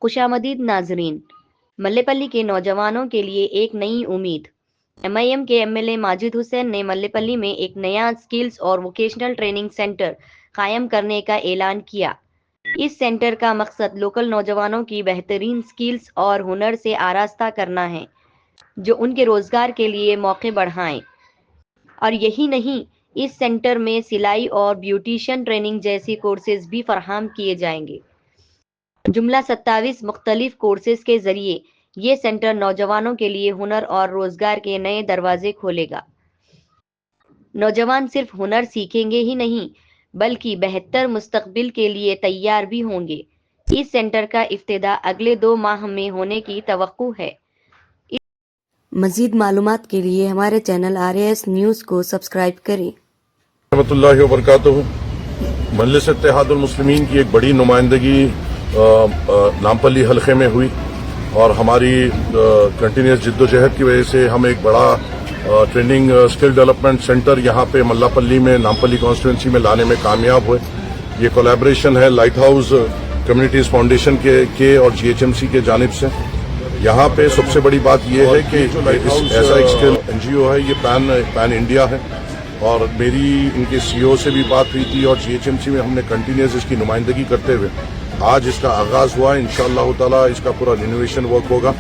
खुशामदीद नाजरीन, मल्लेपल्ली के नौजवानों के लिए एक नई उम्मीद। MIM के MLA माजिद हुसैन ने मल्लेपल्ली में एक नया स्किल्स और वोकेशनल ट्रेनिंग सेंटर कायम करने का ऐलान किया। इस सेंटर का मकसद लोकल नौजवानों की बेहतरीन स्किल्स और हुनर से आरास्ता करना है, जो उनके रोजगार के लिए मौके बढ़ाएं। और यही नहीं, इस सेंटर में सिलाई और ब्यूटिशियन ट्रेनिंग जैसी कोर्सेज भी फराहम किए जाएंगे। जुमला 27 मुख्तलिफ कोर्सेज के जरिए ये सेंटर नौजवानों के लिए हुनर और रोजगार के नए दरवाजे खोलेगा। नौजवान सिर्फ हुनर सीखेंगे ही नहीं, बल्कि बेहतर मुस्तकबिल के लिए तैयार भी होंगे। इस सेंटर का इफ्तिदा अगले 2 माह में होने की तवक्कु है। मज़ीद मालूमात के लिए हमारे चैनल RAS न्यूज़ को सब्सक्राइब करें। रहमतुल्लाहि व बरकातुहू। मजलिस इत्तेहादुल मुस्लिमीन की एक बड़ी नुमाइंदगी नामपल्ली हल्के में हुई और हमारी कंटिन्यूस जिद्दोजहद की वजह से हम एक बड़ा ट्रेनिंग स्किल डेवलपमेंट सेंटर यहाँ पे मल्लापल्ली में नामपल्ली कॉन्स्टिट्यूंसी में लाने में कामयाब हुए। ये कोलैबोरेशन है लाइट हाउस कम्युनिटीज फाउंडेशन के और GHMC के जानिब से। यहाँ पे सबसे बड़ी बात यह है कि ऐसा एक स्किल NGO है, ये पैन इंडिया है और मेरी इनके CEO से भी बात हुई थी और GHMC में हमने कंटिन्यूस इसकी नुमाइंदगी करते हुए आज इसका आगाज हुआ है। इंशाअल्लाह ताला इसका पूरा रिनोवेशन वर्क होगा।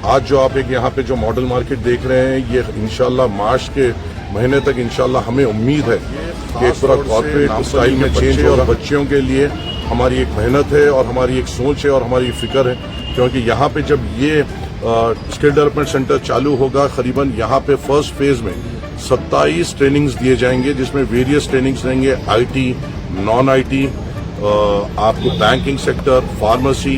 आज जो आप एक यहाँ पे जो मॉडल मार्केट देख रहे हैं, ये इंशाअल्लाह मार्च के महीने तक इंशाअल्लाह हमें उम्मीद है कि एक पूरा कॉर्पोरेट स्टाइल में चेंज होगा। बच्चियों के लिए हमारी एक मेहनत है और हमारी एक सोच है और हमारी फिक्र है, क्योंकि यहाँ पे जब ये स्किल डेवलपमेंट सेंटर चालू होगा, करीबन यहाँ पे फर्स्ट फेज में 27 ट्रेनिंग्स दिए जाएंगे, जिसमें वेरियस ट्रेनिंग्स रहेंगे, IT, नॉन IT, आपको बैंकिंग सेक्टर, फार्मेसी,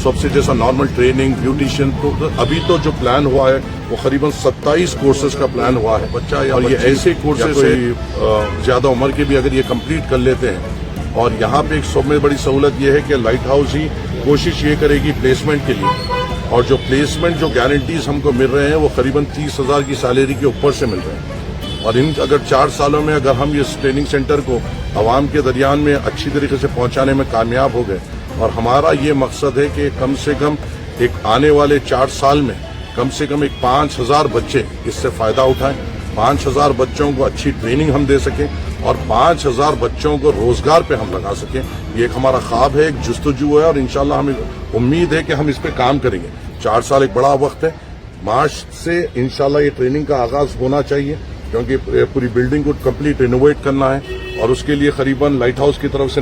सबसे जैसा नॉर्मल ट्रेनिंग, ब्यूटिशियन। तो अभी तो जो प्लान हुआ है वो करीबन 27 कोर्सेज का प्लान हुआ है। बच्चा और ये ऐसे कोर्सेज है ज्यादा उम्र के भी अगर ये कंप्लीट कर लेते हैं। और यहाँ पे एक सबसे बड़ी सहूलत ये है कि लाइट हाउस ही कोशिश ये करेगी प्लेसमेंट के लिए, और जो प्लेसमेंट जो गारंटीज हमको मिल रहे हैं वो करीबन 30,000 की सैलरी के ऊपर से मिल रहे हैं। और इन अगर 4 सालों में अगर हम इस ट्रेनिंग सेंटर को आवाम के दरमियान में अच्छी तरीके से पहुंचाने में कामयाब हो गए, और हमारा ये मकसद है कि कम से कम एक आने वाले 4 साल में कम से कम एक 5,000 बच्चे इससे फायदा उठाएं, 5,000 बच्चों को अच्छी ट्रेनिंग हम दे सकें और 5,000 बच्चों को रोजगार पे हम लगा सकें। ये एक हमारा ख्वाब है, एक जुस्तजू है और इंशाल्लाह हमें उम्मीद है कि हम इस पे काम करेंगे। 4 साल एक बड़ा वक्त है। मार्च से इंशाल्लाह ये ट्रेनिंग का आगाज होना चाहिए, क्योंकि पूरी बिल्डिंग को कंप्लीट रिनोवेट करना है और उसके लिए करीबन लाइट हाउस की तरफ से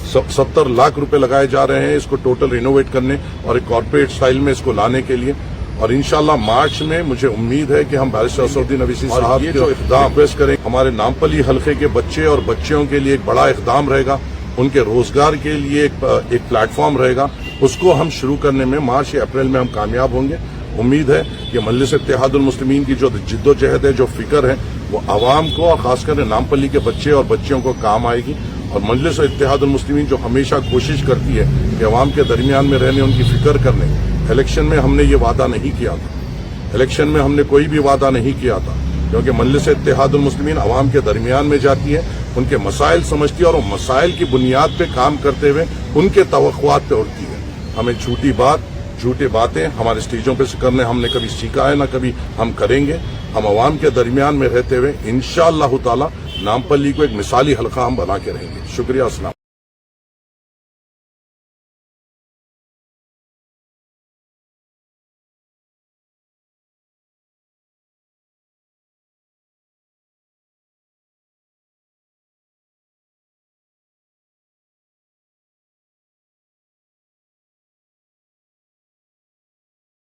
70 लाख रुपए लगाए जा रहे हैं इसको टोटल रिनोवेट करने और एक कॉर्पोरेट स्टाइल में इसको लाने के लिए। और इंशाल्लाह मार्च में मुझे उम्मीद है कि हम बैरिस्टर असदुद्दीन अवीसी साहब जो इक़दाम पेश करें, हमारे नामपल्ली हल्के के बच्चे और बच्चियों के लिए एक बड़ा इक़दाम रहेगा, उनके रोजगार के लिए एक प्लेटफॉर्म रहेगा। उसको हम शुरू करने में मार्च या अप्रैल में हम कामयाब होंगे। उम्मीद है कि मजलिस इत्तेहादुल मुस्लिमीन की जो जिद्दोजहद है, जो फिक्र है, वो आवाम को और खासकर नामपल्ली के बच्चे और बच्चियों को काम आएगी। और मजलिस इत्तेहादुल मुस्लिमीन जो हमेशा कोशिश करती है कि आवाम के दरमियान में रहने, उनकी फिक्र करने। इलेक्शन में हमने ये वादा नहीं किया था, इलेक्शन में हमने कोई भी वादा नहीं किया था, क्योंकि मजलिस इत्तेहादुल मुस्लिमीन आवाम के दरमियान में जाती है, उनके मसाइल समझती है और उन मसाइल की बुनियाद पे काम करते हुए उनके तवक्कुआत पे उड़ती है। हमें झूठी बातें हमारे स्टेजों पे से करने हमने कभी सीखा है, ना कभी हम करेंगे। हम आवाम के दरमियान में रहते हुए इंशाअल्लाह ताला नामपल्ली को एक मिसाली हल्का हम बना के रहेंगे। शुक्रिया। अस्सलाम।